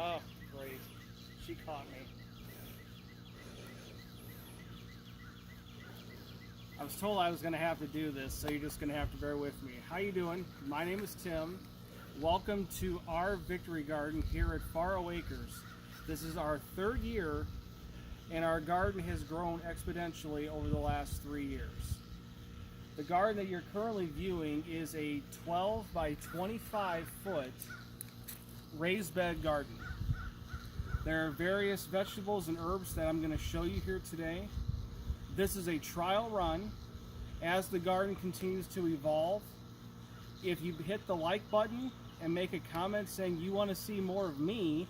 Oh, great. She caught me. I was told I was going to have to do this, so you're just going to have to bear with me. How you doing? My name is Tim. Welcome to our victory garden here at Farrow Acres. This is our third year, and our garden has grown exponentially over the last 3 years. The garden that you're currently viewing is a 12 by 25 foot raised bed garden. There are various vegetables and herbs that I'm going to show you here today. This is a trial run. As the garden continues to evolve, if you hit the like button and make a comment saying you want to see more of me,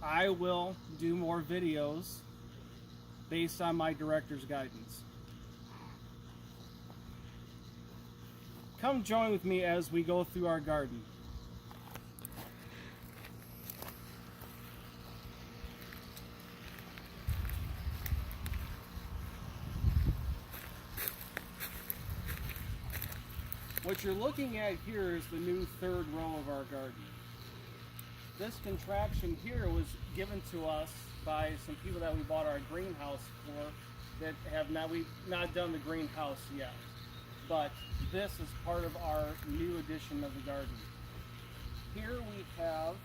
I will do more videos based on my director's guidance. Come join with me as we go through our garden. What you're looking at here is the new third row of our garden. This contraption here was given to us by some people that we bought our greenhouse for that have we've not done the greenhouse yet. But this is part of our new edition of the garden. Here we have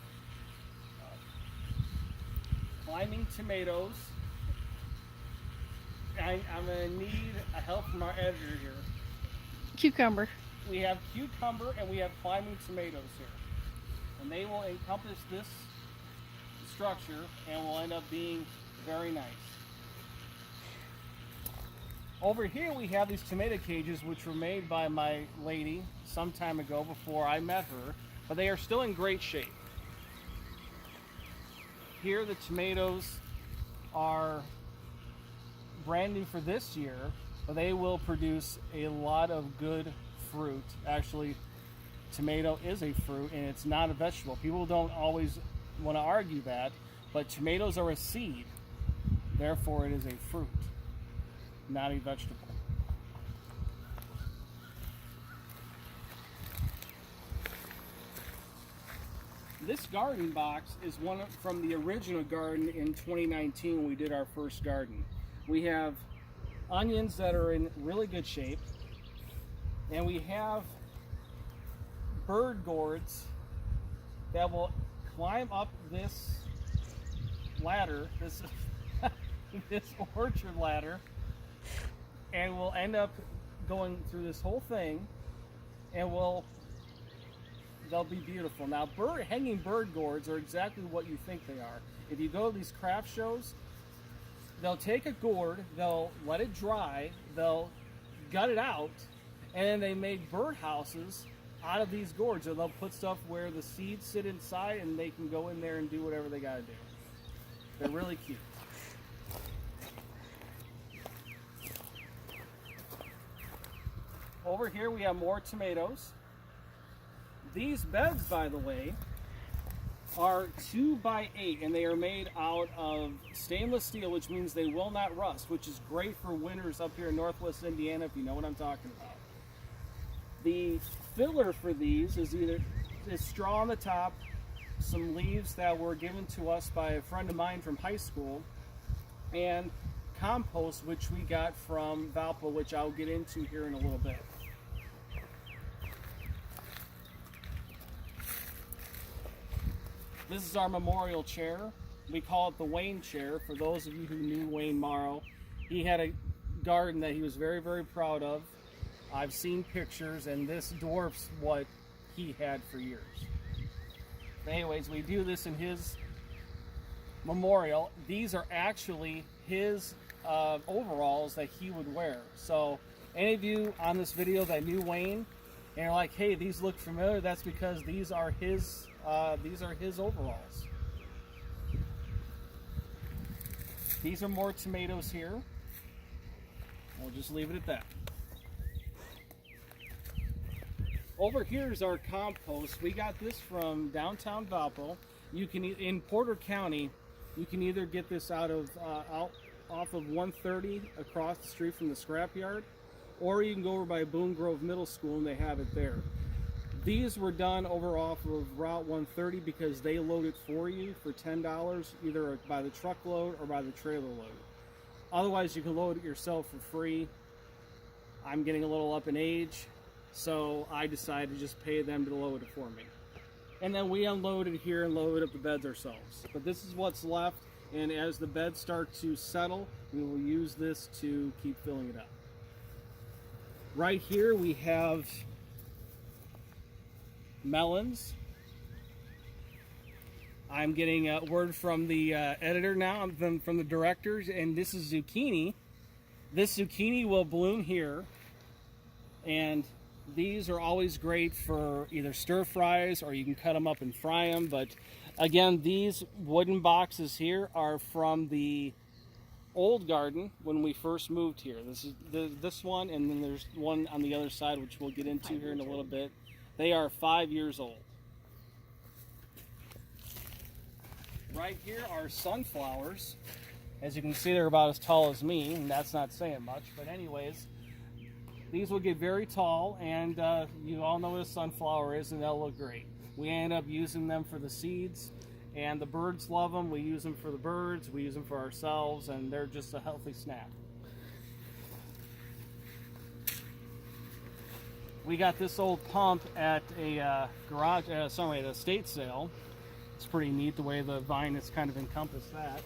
climbing tomatoes. I'm going to need a help from our editor here. Cucumber. We have cucumber and we have climbing tomatoes here. And they will encompass this structure and will end up being very nice. Over here we have these tomato cages which were made by my lady some time ago before I met her, but they are still in great shape. Here the tomatoes are brand new for this year, but they will produce a lot of good fruit. Actually, tomato is a fruit and it's not a vegetable. People don't always want to argue that, but tomatoes are a seed. Therefore, it is a fruit, not a vegetable. This garden box is one from the original garden in 2019 when we did our first garden. We have onions that are in really good shape, and we have bird gourds that will climb up this ladder, this orchard ladder, and we'll end up going through this whole thing, and they'll be beautiful. Now, hanging bird gourds are exactly what you think they are. If you go to these craft shows, they'll take a gourd, they'll let it dry, they'll gut it out, and then they make bird houses out of these gourds. So they'll put stuff where the seeds sit inside and they can go in there and do whatever they gotta do. They're really cute. Over here we have more tomatoes. These beds, by the way, are 2 by 8 and they are made out of stainless steel, which means they will not rust, which is great for winters up here in Northwest Indiana, if you know what I'm talking about. The filler for these is straw on the top, some leaves that were given to us by a friend of mine from high school, and compost, which we got from Valpo, which I'll get into here in a little bit. This is our memorial chair. We call it the Wayne chair. For those of you who knew Wayne Morrow, he had a garden that he was very, very proud of. I've seen pictures, and this dwarfs what he had for years. But anyways, we do this in his memorial. These are actually his overalls that he would wear. So any of you on this video that knew Wayne and are like, hey, these look familiar, that's because these are his overalls. These are more tomatoes here. We'll just leave it at that. Over here is our compost. We got this from downtown Valpo. You can, in Porter County, you can either get this off of 130 across the street from the scrapyard, or you can go over by Boone Grove Middle School and they have it there. These were done over off of Route 130 because they load it for you for $10, either by the truckload or by the trailer load. Otherwise, you can load it yourself for free. I'm getting a little up in age, so I decided to just pay them to load it for me. And then we unload it here and load up the beds ourselves. But this is what's left, and as the beds start to settle, we will use this to keep filling it up. Right here we have melons. I'm getting a word from the editor now, from the directors, and this is zucchini. This zucchini will bloom here, and these are always great for either stir fries or you can cut them up and fry them. But again, these wooden boxes here are from the old garden when we first moved here. This is this one, and then there's one on the other side which we'll get into here in a little bit. They are 5 years old. Right here are sunflowers. As you can see, they're about as tall as me, and that's not saying much, but anyways, these will get very tall, and you all know what a sunflower is, and they'll look great. We end up using them for the seeds, and the birds love them. We use them for the birds, we use them for ourselves, and they're just a healthy snack. We got this old pump at a at a estate sale. It's pretty neat the way the vine has kind of encompassed that.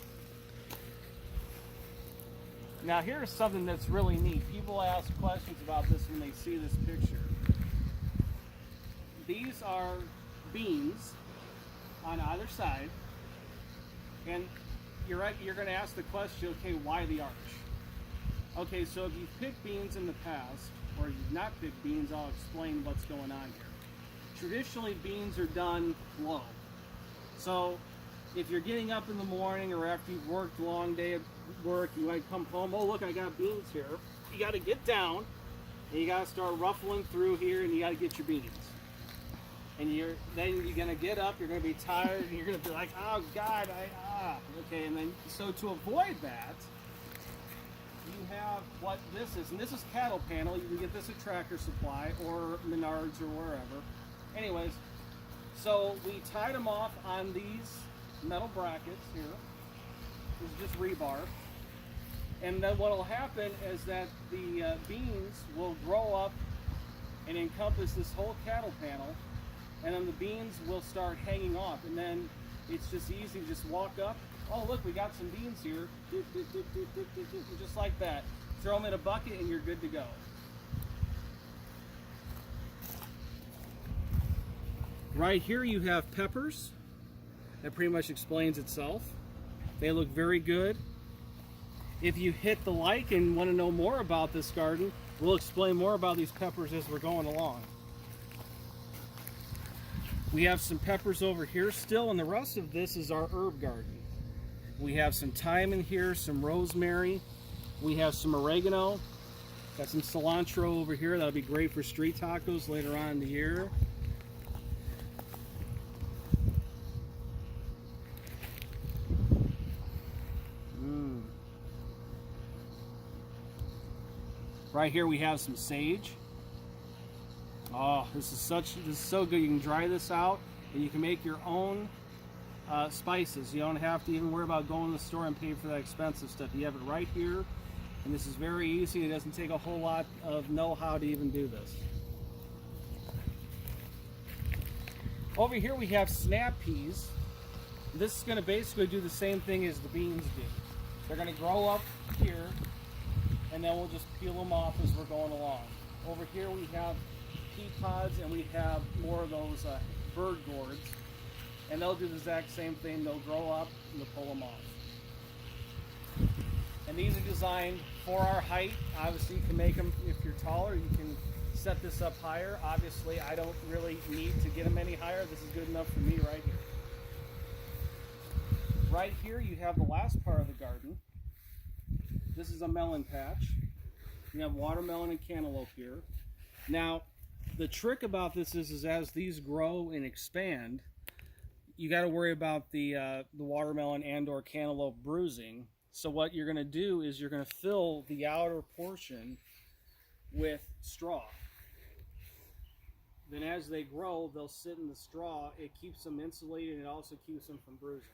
Now here's something that's really neat. People ask questions about this when they see this picture. These are beans on either side, and you're going to ask the question, okay, why the arch? Okay, so if you've picked beans in the past, or you've not picked beans, I'll explain what's going on here. Traditionally, beans are done low. So if you're getting up in the morning or after you've worked a long day at work, you might come home, oh look, I got beans here. You got to get down, and you got to start ruffling through here, and you got to get your beans. And then you're going to get up, you're going to be tired, and you're going to be like, oh God, okay, and then, so to avoid that, you have what this is, and this is cattle panel. You can get this at Tractor Supply or Menards or wherever. Anyways, so we tied them off on these metal brackets here. This is just rebar. And then what will happen is that the beans will grow up and encompass this whole cattle panel, and then the beans will start hanging off, and then it's just easy to just walk up. Oh look, we got some beans here. Just like that. Throw them in a bucket and you're good to go. Right here you have peppers. That pretty much explains itself. They look very good. If you hit the like and want to know more about this garden, we'll explain more about these peppers as we're going along. We have some peppers over here still, and the rest of this is our herb garden. We have some thyme in here, some rosemary. We have some oregano. Got some cilantro over here. That'll be great for street tacos later on in the year. Right here we have some sage. Oh, this is so good. You can dry this out and you can make your own spices. You don't have to even worry about going to the store and paying for that expensive stuff. You have it right here, and this is very easy. It doesn't take a whole lot of know-how to even do this. Over here we have snap peas. This is going to basically do the same thing as the beans do. They're going to grow up here, and then we'll just peel them off as we're going along. Over here we have pea pods, and we have more of those bird gourds, and they'll do the exact same thing. They'll grow up and they'll pull them off. And these are designed for our height. Obviously you can make them, if you're taller, you can set this up higher. Obviously I don't really need to get them any higher. This is good enough for me right here. Right here you have the last part of the garden. This is a melon patch. You have watermelon and cantaloupe here. Now, the trick about this is as these grow and expand, you got to worry about the watermelon and or cantaloupe bruising. So what you're going to do is you're going to fill the outer portion with straw. then as they grow, they'll sit in the straw. It keeps them insulated, and it also keeps them from bruising.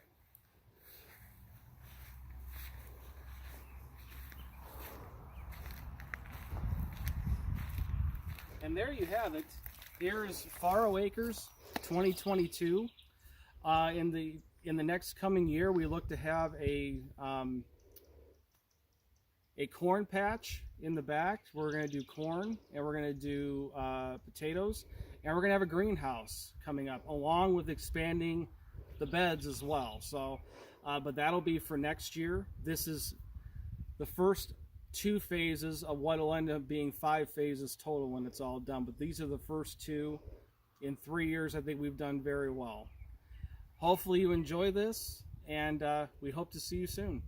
And there you have it. Here's Farrow Acres 2022. In the next coming year, we look to have a corn patch in the back. We're going to do corn, and we're going to do potatoes, and we're going to have a greenhouse coming up, along with expanding the beds as well. So, but that'll be for next year. This is the first 2 phases of what will end up being 5 phases total when it's all done. But these are the first 2. In 3 years, I think we've done very well. Hopefully you enjoy this, and we hope to see you soon.